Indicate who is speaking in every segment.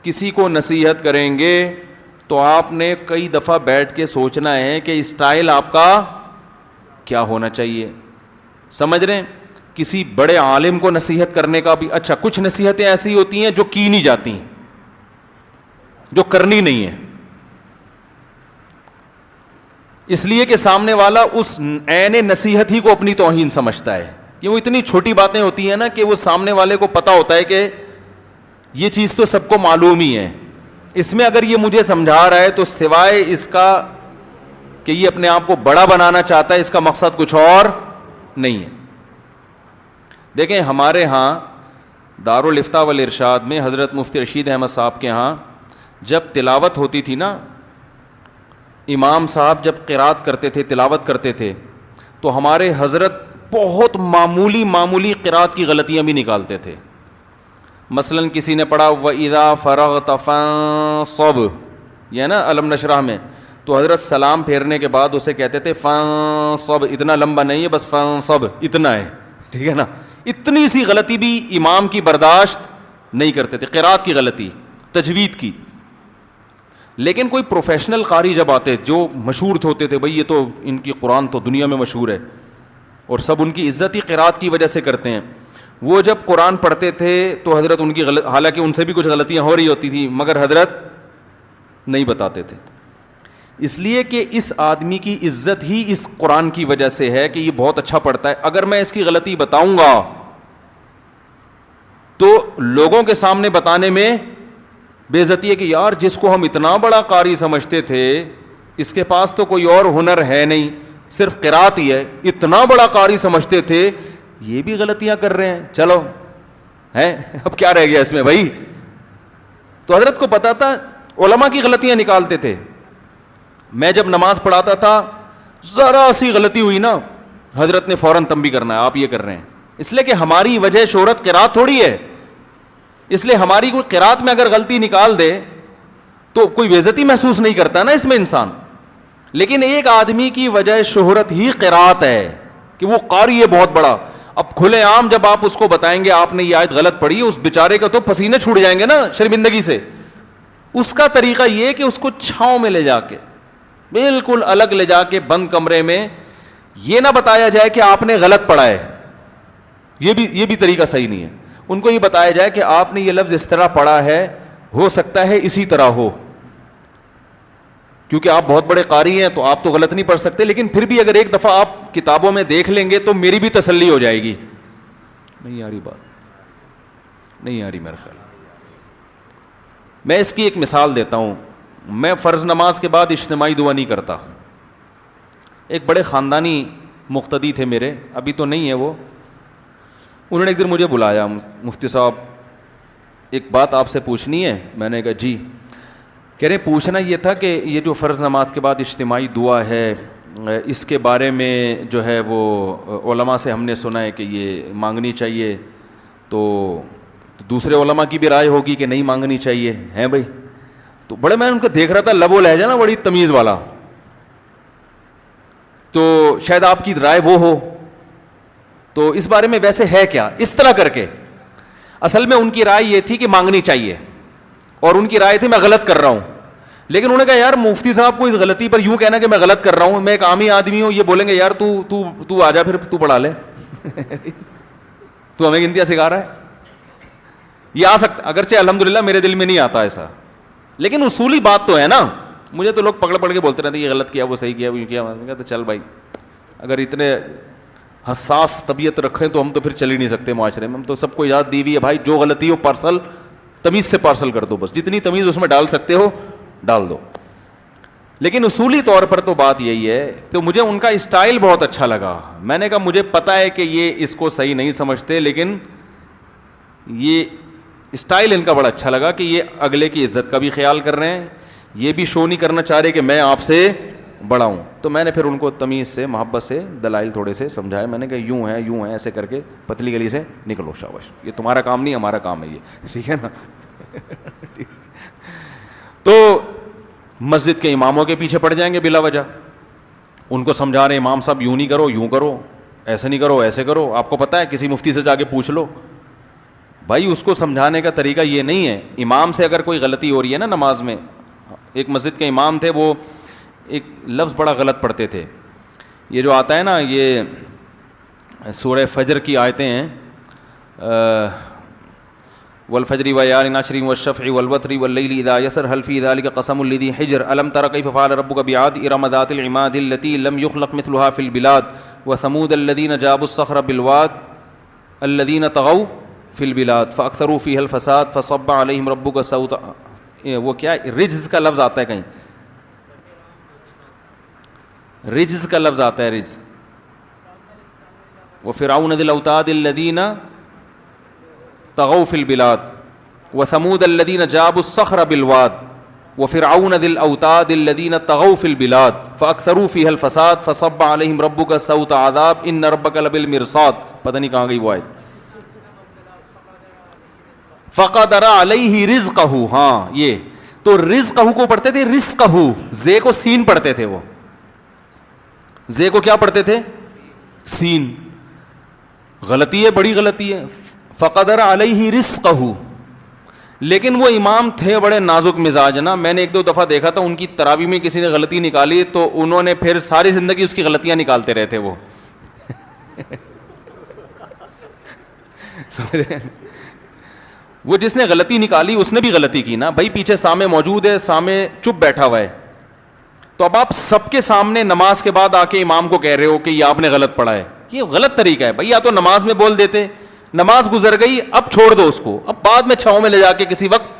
Speaker 1: کسی کو نصیحت کریں گے تو آپ نے کئی دفعہ بیٹھ کے سوچنا ہے کہ اسٹائل آپ کا کیا ہونا چاہیے. سمجھ رہے ہیں؟ کسی بڑے عالم کو نصیحت کرنے کا بھی اچھا, کچھ نصیحتیں ایسی ہوتی ہیں جو کی نہیں جاتی, جو کرنی نہیں ہے, اس لیے کہ سامنے والا اس عین نصیحت ہی کو اپنی توہین سمجھتا ہے. یہ وہ اتنی چھوٹی باتیں ہوتی ہیں نا کہ وہ سامنے والے کو پتا ہوتا ہے کہ یہ چیز تو سب کو معلوم ہی ہے, اس میں اگر یہ مجھے سمجھا رہا ہے تو سوائے اس کا کہ یہ اپنے آپ کو بڑا بنانا چاہتا ہے, اس کا مقصد کچھ اور نہیں ہے. دیکھیں ہمارے ہاں دارالافتاء والارشاد میں حضرت مفتی رشید احمد صاحب کے ہاں جب تلاوت ہوتی تھی نا, امام صاحب جب قرات کرتے تھے, تلاوت کرتے تھے, تو ہمارے حضرت بہت معمولی قرات کی غلطیاں بھی نکالتے تھے. مثلا کسی نے پڑھا وَإِذَا فَرَغْتَ فَانصَبْ, یہ ہے نا الم نشرح میں, تو حضرت سلام پھیرنے کے بعد اسے کہتے تھے فانصب, اتنا لمبا نہیں ہے, بس فانصب اتنا ہے, ٹھیک ہے نا. اتنی سی غلطی بھی امام کی برداشت نہیں کرتے تھے, قرات کی غلطی, تجوید کی. لیکن کوئی پروفیشنل قاری جب آتے جو مشہور ہوتے تھے, بھئی یہ تو ان کی قرآن تو دنیا میں مشہور ہے اور سب ان کی عزت ہی قرات کی وجہ سے کرتے ہیں, وہ جب قرآن پڑھتے تھے تو حضرت ان کی حالانکہ ان سے بھی کچھ غلطیاں ہو رہی ہوتی تھیں مگر حضرت نہیں بتاتے تھے, اس لیے کہ اس آدمی کی عزت ہی اس قرآن کی وجہ سے ہے کہ یہ بہت اچھا پڑھتا ہے. اگر میں اس کی غلطی بتاؤں گا تو لوگوں کے سامنے بتانے میں بے عزتی ہے کہ یار جس کو ہم اتنا بڑا قاری سمجھتے تھے اس کے پاس تو کوئی اور ہنر ہے نہیں, صرف قرات ہی ہے, اتنا بڑا قاری سمجھتے تھے, یہ بھی غلطیاں کر رہے ہیں, چلو ہے اب کیا رہ گیا اس میں بھائی. تو حضرت کو پتا تھا, علماء کی غلطیاں نکالتے تھے. میں جب نماز پڑھاتا تھا ذرا سی غلطی ہوئی نا, حضرت نے فوراً تنبیہ کرنا ہے, آپ یہ کر رہے ہیں, اس لیے کہ ہماری وجہ شہرت قرات تھوڑی ہے, اس لیے ہماری کوئی قرات میں اگر غلطی نکال دے تو کوئی بے عزتی محسوس نہیں کرتا نا اس میں انسان. لیکن ایک آدمی کی وجہ شہرت ہی قرات ہے کہ وہ قاری ہے بہت بڑا. اب کھلے عام جب آپ اس کو بتائیں گے آپ نے یہ آیت غلط پڑھی, اس بیچارے کا تو پسینے چھوٹ جائیں گے نا شرمندگی سے. اس کا طریقہ یہ کہ اس کو چھاؤں میں لے جا کے, بالکل الگ لے جا کے بند کمرے میں, یہ نہ بتایا جائے کہ آپ نے غلط پڑھا ہے, یہ بھی طریقہ صحیح نہیں ہے. ان کو یہ بتایا جائے کہ آپ نے یہ لفظ اس طرح پڑھا ہے, ہو سکتا ہے اسی طرح ہو, کیونکہ آپ بہت بڑے قاری ہیں تو آپ تو غلط نہیں پڑھ سکتے, لیکن پھر بھی اگر ایک دفعہ آپ کتابوں میں دیکھ لیں گے تو میری بھی تسلی ہو جائے گی. نہیں آ رہی بات, نہیں آ رہی میرا خیال. میں اس کی ایک مثال دیتا ہوں. میں فرض نماز کے بعد اجتماعی دعا نہیں کرتا. ایک بڑے خاندانی مقتدی تھے میرے, ابھی تو نہیں ہے وہ, انہوں نے ایک دن مجھے بلایا, مفتی صاحب ایک بات آپ سے پوچھنی ہے. میں نے کہا جی. کہہ رہے پوچھنا یہ تھا کہ یہ جو فرض نماز کے بعد اجتماعی دعا ہے اس کے بارے میں جو ہے وہ علماء سے ہم نے سنا ہے کہ یہ مانگنی چاہیے, تو دوسرے علماء کی بھی رائے ہوگی کہ نہیں مانگنی چاہیے ہیں بھائی. تو بڑے میں ان کو دیکھ رہا تھا, لب و لہجہ نا بڑی تمیز والا, تو شاید آپ کی رائے وہ ہو, تو اس بارے میں ویسے ہے کیا, اس طرح کر کے. اصل میں ان کی رائے یہ تھی کہ مانگنی چاہیے اور ان کی رائے تھی میں غلط کر رہا ہوں. لیکن انہوں نے کہا یار مفتی صاحب کو اس غلطی پر یوں کہنا کہ میں غلط کر رہا ہوں, میں ایک عامی آدمی ہوں, یہ بولیں گے یار تو آ جا پھر تو پڑھا لے تو ہمیں گنتیاں سکھا رہا ہے. یہ آ سکتا, اگرچہ الحمدللہ میرے دل میں نہیں آتا ایسا, لیکن اصولی بات تو ہے نا. مجھے تو لوگ پکڑ کے بولتے رہتے یہ غلط کیا, وہ صحیح کیا, وہ یوں کیا. میں کہتا چل بھائی اگر اتنے حساس طبیعت رکھیں تو ہم تو پھر چل ہی نہیں سکتے معاشرے میں. ہم تو سب کو اجازت دی ہوئی ہے بھائی, جو غلطی ہو پارسل تمیز سے پارسل کر دو, بس جتنی تمیز اس میں ڈال سکتے ہو ڈال دو. لیکن اصولی طور پر تو بات یہی ہے. تو مجھے ان کا اسٹائل بہت اچھا لگا. میں نے کہا مجھے پتا ہے کہ یہ اس کو صحیح نہیں سمجھتے, لیکن یہ اسٹائل ان کا بڑا اچھا لگا کہ یہ اگلے کی عزت کا بھی خیال کر رہے ہیں, یہ بھی شو نہیں کرنا چاہ رہے کہ میں آپ سے بڑا ہوں. تو میں نے پھر ان کو تمیز سے محبت سے دلائل تھوڑے سے سمجھائے. میں نے کہا یوں ہے ایسے کر کے پتلی گلی سے نکلو, شاباش, یہ تمہارا کام نہیں ہمارا کام ہے یہ, ٹھیک ہے نا. تو مسجد کے اماموں کے پیچھے پڑ جائیں گے بلا وجہ, ان کو سمجھا رہے ہیں امام صاحب یوں نہیں کرو, یوں کرو, ایسے نہیں کرو, ایسے کرو. آپ کو پتہ ہے کسی مفتی سے جا کے پوچھ لو, بھائی اس کو سمجھانے کا طریقہ یہ نہیں ہے. امام سے اگر کوئی غلطی ہو رہی ہے نا نماز میں, ایک مسجد کے امام تھے, وہ ایک لفظ بڑا غلط پڑھتے تھے. یہ جو آتا ہے نا, یہ سورہ فجر کی آیتیں ہیں, والفجر ولیال عشر والشفع والوتر واللیل اذا یسر هل فی ذلک قسم لذی حجر الم تر کیف فعل ربک بعاد ارم ذات العماد التي لم يخلق مثلها في البلاد وثمود الذین جابوا الصخر بالواد الذین طغوا فی البلاد فاکثروا فیها الفساد فصب علیہم ربک سوط, وہ کیا رجز کا لفظ آتا ہے کہیں, رجز کا لفظ آتا ہے رجز. وفرعون ذی الاوتاد الذین طغوا فی البلاد وثمود الذین جابوا الصخر بالواد وفرعون ذی الاوتاد الذین طغوا فی البلاد فاکثروا فیها الفساد فصب علیہم ربک سوط عذاب ان ربک لبالمرصاد. پتہ نہیں کہاں گئی وہ آیت. فقدر علیہ رزقہ, ہاں یہ تو رزقہ کو پڑھتے تھے رزقہ, زے کو سین پڑھتے تھے, وہ زے کو کیا پڑھتے تھے سین. غلطی ہے, بڑی غلطی ہے. فقدر علیہ رزقہ, لیکن وہ امام تھے بڑے نازک مزاج نا. میں نے ایک دو دفعہ دیکھا تھا ان کی تراویح میں کسی نے غلطی نکالی تو انہوں نے پھر ساری زندگی اس کی غلطیاں نکالتے رہتے. وہ جس نے غلطی نکالی اس نے بھی غلطی کی نا بھائی. پیچھے سامنے موجود ہے, سامنے چپ بیٹھا ہوا ہے, تو اب آپ سب کے سامنے نماز کے بعد آ کے امام کو کہہ رہے ہو کہ یہ آپ نے غلط پڑھا ہے. یہ غلط طریقہ ہے بھائی. یا تو نماز میں بول دیتے, نماز گزر گئی, اب چھوڑ دو اس کو, اب بعد میں چھاؤں میں لے جا کے کسی وقت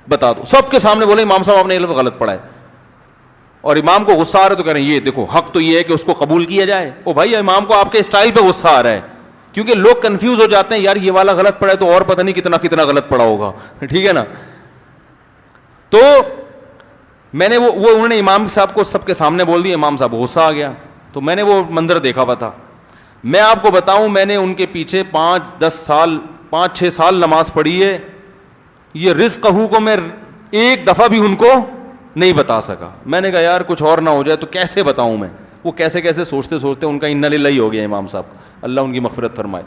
Speaker 1: بتا دو. سب کے سامنے بولے امام صاحب آپ نے یہ غلط پڑھا ہے, اور امام کو غصہ آ رہا ہے تو کہہ رہے ہیں یہ دیکھو حق تو یہ ہے کہ اس کو قبول کیا جائے. او بھائی امام کو آپ کے اسٹائل پہ غصہ آ رہا ہے, کیونکہ لوگ کنفیوز ہو جاتے ہیں, یار یہ والا غلط پڑا ہے تو اور پتہ نہیں کتنا کتنا غلط پڑا ہوگا. ٹھیک ہے نا. تو میں نے وہ انہوں نے امام صاحب کو سب کے سامنے بول دیا, امام صاحب غصہ آ گیا. تو میں نے وہ منظر دیکھا ہوا تھا. میں آپ کو بتاؤں میں نے ان کے پیچھے 5-6 سال نماز پڑھی ہے. یہ رزق کو میں ایک دفعہ بھی ان کو نہیں بتا سکا. میں نے کہا یار کچھ اور نہ ہو جائے تو کیسے بتاؤں میں. وہ کیسے سوچتے سوچتے ان کا انا للہ ہو گیا امام صاحب, اللہ ان کی مغفرت فرمائے.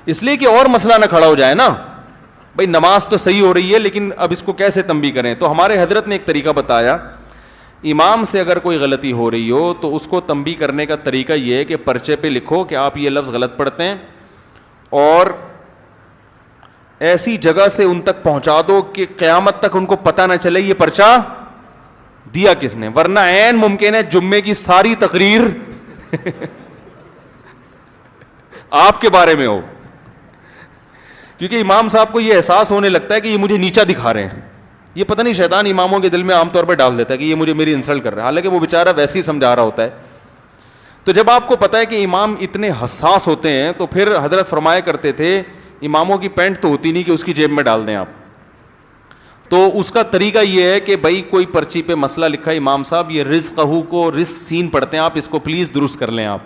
Speaker 1: اس لیے کہ اور مسئلہ نہ کھڑا ہو جائے نا بھائی. نماز تو صحیح ہو رہی ہے لیکن اب اس کو کیسے تنبیہ کریں. تو ہمارے حضرت نے ایک طریقہ بتایا, امام سے اگر کوئی غلطی ہو رہی ہو تو اس کو تنبیہ کرنے کا طریقہ یہ ہے کہ پرچے پہ لکھو کہ آپ یہ لفظ غلط پڑھتے ہیں, اور ایسی جگہ سے ان تک پہنچا دو کہ قیامت تک ان کو پتہ نہ چلے یہ پرچہ دیا کس نے. ورنہ عین ممکن ہے جمعے کی ساری تقریر آپ کے بارے میں ہو, کیونکہ امام صاحب کو یہ احساس ہونے لگتا ہے کہ یہ مجھے نیچا دکھا رہے ہیں. یہ پتہ نہیں شیطان اماموں کے دل میں عام طور پہ ڈال دیتا ہے کہ یہ مجھے میری انسلٹ کر رہا ہے, حالانکہ وہ بیچارہ ویسے ہی سمجھا رہا ہوتا ہے. تو جب آپ کو پتہ ہے کہ امام اتنے حساس ہوتے ہیں تو پھر حضرت فرمایا کرتے تھے اماموں کی پینٹ تو ہوتی نہیں کہ اس کی جیب میں ڈال دیں آپ. تو اس کا طریقہ یہ ہے کہ بھائی کوئی پرچی پہ مسئلہ لکھا ہے امام صاحب, یہ رزقہ کو رزق سین پڑھتے ہیں آپ, اس کو پلیز درست کر لیں آپ.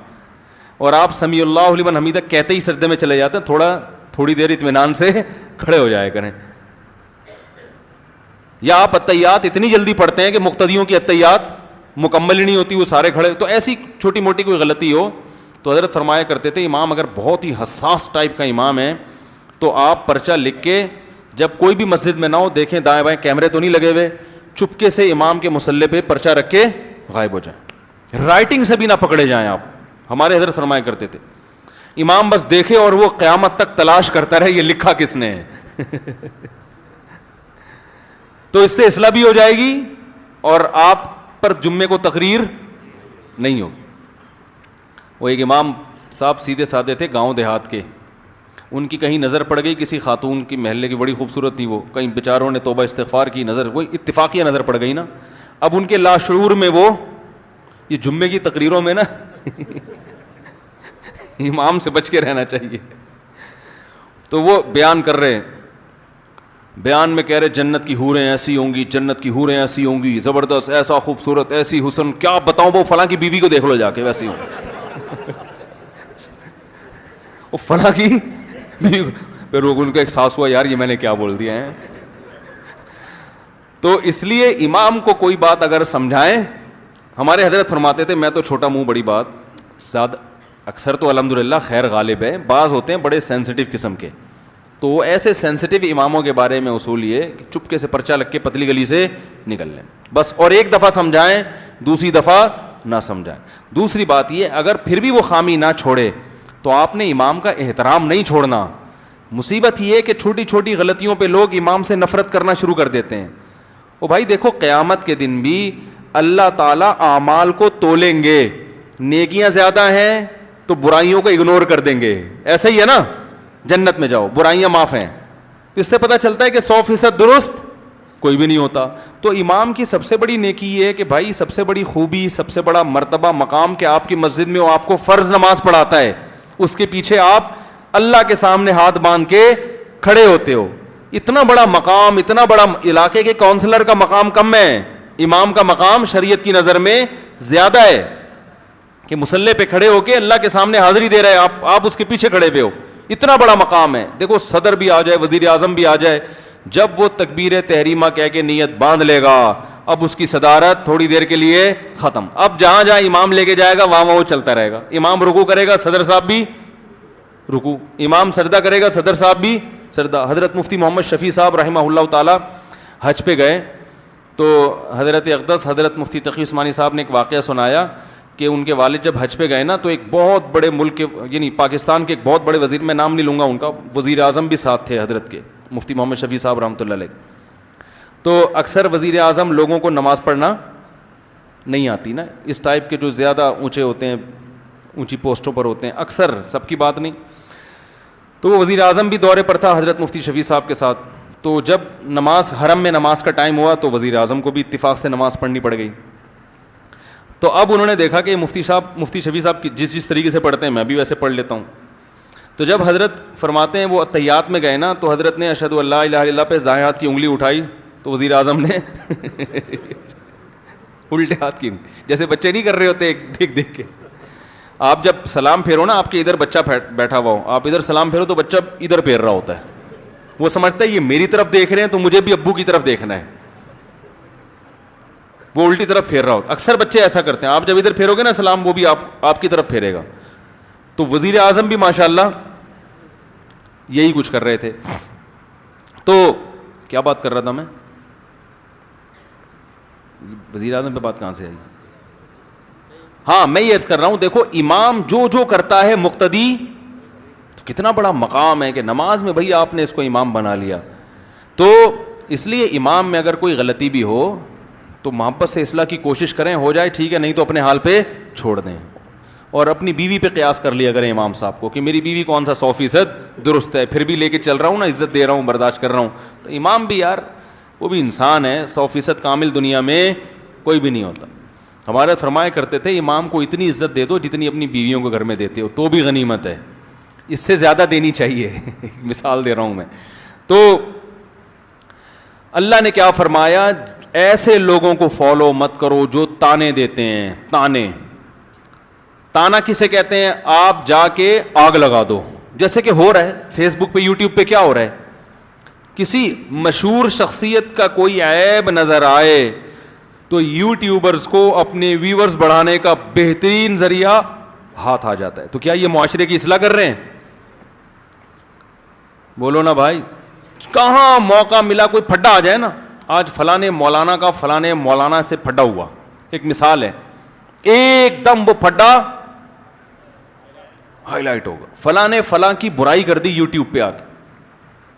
Speaker 1: اور آپ سمیع اللہ لمن حمیدہ کہتے ہی سجدے میں چلے جاتے ہیں, تھوڑی دیر اطمینان سے کھڑے ہو جائے کریں. یا آپ اتحیات اتنی جلدی پڑھتے ہیں کہ مقتدیوں کی اتحیات مکمل ہی نہیں ہوتی, وہ سارے کھڑے. تو ایسی چھوٹی موٹی کوئی غلطی ہو تو حضرت فرمایا کرتے تھے امام اگر بہت ہی حساس ٹائپ کا امام ہے تو آپ پرچہ لکھ کے جب کوئی بھی مسجد میں نہ ہو, دیکھیں دائیں بائیں کیمرے تو نہیں لگے ہوئے, چپکے سے امام کے مصلے پہ پرچہ رکھ کے غائب ہو جائیں. رائٹنگ سے بھی نہ پکڑے جائیں آپ. ہمارے حضرت فرمایا کرتے تھے امام بس دیکھے اور وہ قیامت تک تلاش کرتا رہے یہ لکھا کس نے ہے. تو اس سے اصلاح بھی ہو جائے گی اور آپ پر جمعے کو تقریر نہیں ہوگی. وہ ایک امام صاحب سیدھے سادے تھے, گاؤں دیہات کے. ان کی کہیں نظر پڑ گئی کسی خاتون کی, محلے کی, بڑی خوبصورت تھی وہ, کہیں بیچاروں نے توبہ استغفار کی, نظر وہی اتفاقیہ نظر پڑ گئی نا. اب ان کے لاشعور میں وہ یہ جمعے کی تقریروں میں نا امام سے بچ کے رہنا چاہیے. تو وہ بیان کر رہے, بیان میں کہہ رہے جنت کی حوریں ایسی ہوں گی, جنت کی حوریں ایسی ہوں گی, زبردست, ایسا خوبصورت, ایسی حسن, کیا بتاؤں وہ فلاں کی بیوی کو دیکھ لو جا کے ویسی ہوں. وہ فلاں کی بیوی, پھر ان کو احساس ہوا یار یہ میں نے کیا بول دیا ہے. تو اس لیے امام کو کوئی بات اگر سمجھائیں, ہمارے حضرت فرماتے تھے, میں تو چھوٹا منہ بڑی بات, اکثر تو الحمدللہ خیر غالب ہے, بعض ہوتے ہیں بڑے سینسٹیو قسم کے, تو ایسے سینسٹیو اماموں کے بارے میں اصول یہ کہ چپکے سے پرچہ لگ کے پتلی گلی سے نکل لیں بس, اور ایک دفعہ سمجھائیں, دوسری دفعہ نہ سمجھائیں. دوسری بات یہ, اگر پھر بھی وہ خامی نہ چھوڑے تو آپ نے امام کا احترام نہیں چھوڑنا. مصیبت یہ ہے کہ چھوٹی چھوٹی غلطیوں پہ لوگ امام سے نفرت کرنا شروع کر دیتے ہیں. او بھائی دیکھو, قیامت کے دن بھی اللہ تعالیٰ اعمال کو تولیں گے, نیکیاں زیادہ ہیں تو برائیوں کو اگنور کر دیں گے, ایسا ہی ہے نا, جنت میں جاؤ برائیاں معاف ہیں. تو اس سے پتہ چلتا ہے کہ 100% درست کوئی بھی نہیں ہوتا. تو امام کی سب سے بڑی نیکی یہ ہے کہ بھائی سب سے بڑی خوبی, سب سے بڑا مرتبہ, مقام کہ آپ کی مسجد میں وہ آپ کو فرض نماز پڑھاتا ہے, اس کے پیچھے آپ اللہ کے سامنے ہاتھ باندھ کے کھڑے ہوتے ہو. اتنا بڑا مقام, اتنا بڑا علاقے کے کونسلر کا مقام کم ہے, امام کا مقام شریعت کی نظر میں زیادہ ہے کہ مصلی پہ کھڑے ہو کے اللہ کے سامنے حاضری دے رہے ہیں, آپ اس کے پیچھے کھڑے ہوئے ہو. اتنا بڑا مقام ہے. دیکھو صدر بھی آ جائے, وزیر اعظم بھی آ جائے, جب وہ تکبیر تحریمہ کہہ کے نیت باندھ لے گا, اب اس کی صدارت تھوڑی دیر کے لیے ختم. اب جہاں جہاں امام لے کے جائے گا وہاں وہ چلتا رہے گا. امام رکوع کرے گا, صدر صاحب بھی رکوع, امام سجدہ کرے گا, صدر صاحب بھی سجدہ. حضرت مفتی محمد شفیع صاحب رحمہ اللہ تعالی حج پہ گئے تو حضرت اقدس حضرت مفتی تقی عثمانی صاحب نے ایک واقعہ سنایا کہ ان کے والد جب حج پہ گئے نا تو ایک بہت بڑے ملک کے, یعنی پاکستان کے ایک بہت بڑے وزیر, میں نام نہیں لوں گا ان کا, وزیر اعظم بھی ساتھ تھے حضرت کے, مفتی محمد شفیع صاحب رحمۃ اللہ علیہ. تو اکثر وزیر اعظم لوگوں کو نماز پڑھنا نہیں آتی نا, اس ٹائپ کے جو زیادہ اونچے ہوتے ہیں, اونچی پوسٹوں پر ہوتے ہیں, اکثر سب کی بات نہیں. تو وہ وزیر اعظم بھی دورے پر تھا حضرت مفتی شفیع صاحب کے ساتھ. تو جب نماز حرم میں نماز کا ٹائم ہوا تو وزیر اعظم کو بھی اتفاق سے نماز پڑھنی پڑ گئی. تو اب انہوں نے دیکھا کہ مفتی شفیع صاحب جس طریقے سے پڑھتے ہیں میں بھی ویسے پڑھ لیتا ہوں. تو جب حضرت فرماتے ہیں وہ اتحیات میں گئے نا تو حضرت نے اشہد ان لا الہ الا اللہ پہ دائیں ہاتھ کی انگلی اٹھائی تو وزیر اعظم نے الٹے ہاتھ کی, جیسے بچے نہیں کر رہے ہوتے دیکھ دیکھ کے. آپ جب سلام پھیرو نا, آپ کے ادھر بچہ بیٹھا ہوا ہو, آپ ادھر سلام پھیرو تو بچہ ادھر پھیر رہا ہوتا ہے, وہ سمجھتا ہے یہ میری طرف دیکھ رہے ہیں تو مجھے بھی ابو کی طرف دیکھنا ہے, وہ الٹی طرف پھیر رہا ہوتا. اکثر بچے ایسا کرتے ہیں, آپ جب ادھر پھیرو گے نا سلام, وہ بھی آپ کی طرف پھیرے گا. تو وزیر اعظم بھی ماشاءاللہ یہی کچھ کر رہے تھے. تو کیا بات کر رہا تھا میں, وزیر اعظم پہ بات کہاں سے آئی؟ ہاں میں یہ عرض کر رہا ہوں, دیکھو امام جو کرتا ہے مقتدی, تو کتنا بڑا مقام ہے کہ نماز میں بھئی آپ نے اس کو امام بنا لیا. تو اس لیے امام میں اگر کوئی غلطی بھی ہو تو محبت سے اصلاح کی کوشش کریں, ہو جائے ٹھیک ہے, نہیں تو اپنے حال پہ چھوڑ دیں. اور اپنی بیوی پہ قیاس کر لیا کریں امام صاحب کو کہ میری بیوی کون سا 100% درست ہے, پھر بھی لے کے چل رہا ہوں نا, عزت دے رہا ہوں, برداشت کر رہا ہوں. تو امام بھی یار وہ بھی انسان ہے, 100% کامل دنیا میں کوئی بھی نہیں ہوتا. ہمارے فرمایا کرتے تھے امام کو اتنی عزت دے دو جتنی اپنی بیویوں کو گھر میں دیتے ہو تو بھی غنیمت ہے, اس سے زیادہ دینی چاہیے. مثال دے رہا ہوں میں. تو اللہ نے کیا فرمایا, ایسے لوگوں کو فالو مت کرو جو تانے دیتے ہیں. تانا کسے کہتے ہیں؟ آپ جا کے آگ لگا دو, جیسے کہ ہو رہا ہے فیس بک پہ, یوٹیوب پہ کیا ہو رہا ہے, کسی مشہور شخصیت کا کوئی عیب نظر آئے تو یوٹیوبرز کو اپنے ویورز بڑھانے کا بہترین ذریعہ ہاتھ آ جاتا ہے. تو کیا یہ معاشرے کی اصلاح کر رہے ہیں؟ بولو نا بھائی. کہاں موقع ملا کوئی پھڈا آ جائے نا, آج فلانے مولانا کا فلانے مولانا سے پھڈا ہوا, ایک مثال ہے, ایک دم وہ پھڈا ہائی لائٹ ہوگا, فلانے فلاں کی برائی کر دی یوٹیوب پہ آ کے.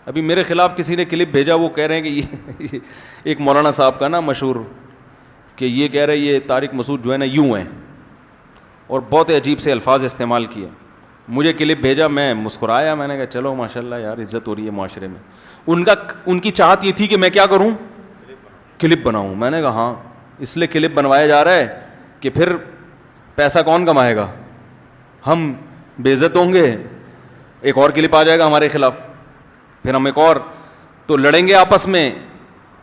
Speaker 1: ابھی میرے خلاف کسی نے کلپ بھیجا, وہ کہہ رہے ہیں کہ یہ ایک مولانا صاحب کا نا مشہور, کہ یہ کہہ رہے یہ طارق مسعود جو ہے نا یوں ہیں, اور بہت عجیب سے الفاظ استعمال کیے. مجھے کلپ بھیجا, میں مسکرایا, میں نے کہا چلو ماشاءاللہ یار عزت ہو رہی ہے معاشرے میں. ان کی چاہت یہ تھی کہ میں کیا کروں, کلپ بناؤں. میں نے کہا ہاں, اس لیے کلپ بنوایا جا رہا ہے کہ پھر پیسہ کون کمائے گا, ہم بے عزت ہوں گے, ایک اور کلپ آ جائے گا ہمارے خلاف, پھر ہم ایک اور, تو لڑیں گے آپس میں.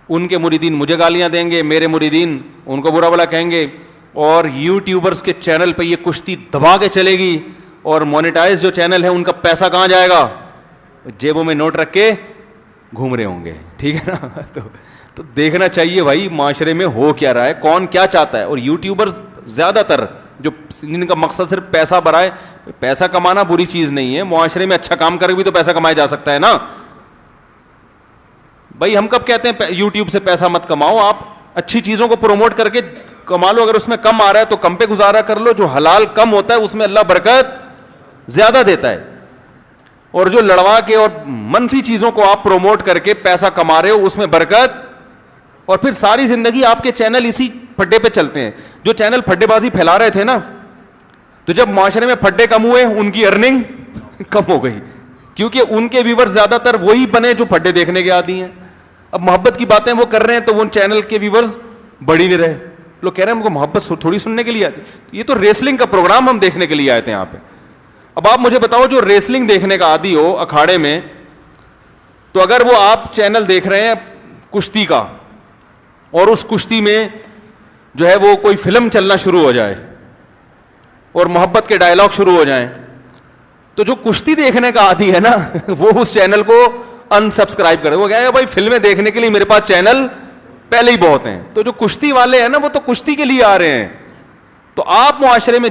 Speaker 1: ان کے مریدین مجھے گالیاں دیں گے, میرے مریدین ان کو برا بھلا کہیں گے, اور یوٹیوبرز کے چینل پہ یہ کشتی دبا کے چلے گی, اور مونیٹائز جو چینل ہے ان کا پیسہ کہاں جائے گا, جیبوں میں نوٹ رکھ کے گھوم رہے ہوں گے. ٹھیک ہے نا. تو دیکھنا چاہیے بھائی معاشرے میں ہو کیا رہا ہے, کون کیا چاہتا ہے. اور یوٹیوبرز زیادہ تر جو جن کا مقصد صرف پیسہ برائے, پیسہ کمانا بری چیز نہیں ہے, معاشرے میں اچھا کام کر کے بھی تو پیسہ کمایا جا سکتا ہے نا. بھائی ہم کب کہتے ہیں یوٹیوب سے پیسہ مت کماؤ, آپ اچھی چیزوں کو پروموٹ کر کے کما لو, اگر اس میں کم آ رہا ہے تو کم پہ گزارا کر لو, جو حلال کم ہوتا ہے اس میں اللہ برکت زیادہ دیتا ہے, اور جو لڑوا کے اور منفی چیزوں کو آپ پروموٹ کر کے پیسہ کما رہے ہو اس میں برکت, اور پھر ساری زندگی آپ کے چینل اسی پھڈے پہ چلتے ہیں. جو چینل پھڈے بازی پھیلا رہے تھے نا, تو جب معاشرے میں پھڈے کم ہوئے ان کی ارننگ کم ہو گئی, کیونکہ ان کے ویور زیادہ تر وہی بنے جو پھڈے دیکھنے کے عادی ہیں. اب محبت کی باتیں وہ کر رہے ہیں تو وہ ان چینل کے ویورز بڑھ ہی نہیں رہے. لوگ کہہ رہے ہیں ہم کو محبت تھوڑی سننے کے لیے آتی, یہ تو ریسلنگ کا پروگرام ہم دیکھنے کے لیے آئے تھے یہاں پہ. اب آپ مجھے بتاؤ, جو ریسلنگ دیکھنے کا عادی ہو اکھاڑے میں, تو اگر وہ آپ چینل دیکھ رہے ہیں کشتی کا, اور اس کشتی میں جو ہے وہ کوئی فلم چلنا شروع ہو جائے اور محبت کے ڈائلاگ شروع ہو جائیں, تو جو کشتی دیکھنے کا عادی ہے نا وہ اس چینل کو ان سبسکرائب کرے. وہ کہے گا بھائی فلمیں دیکھنے کے لیے میرے پاس چینل پہلے ہی بہت ہیں. تو جو کشتی والے ہیں نا وہ تو کشتی کے لیے آ رہے ہیں. تو آپ معاشرے میں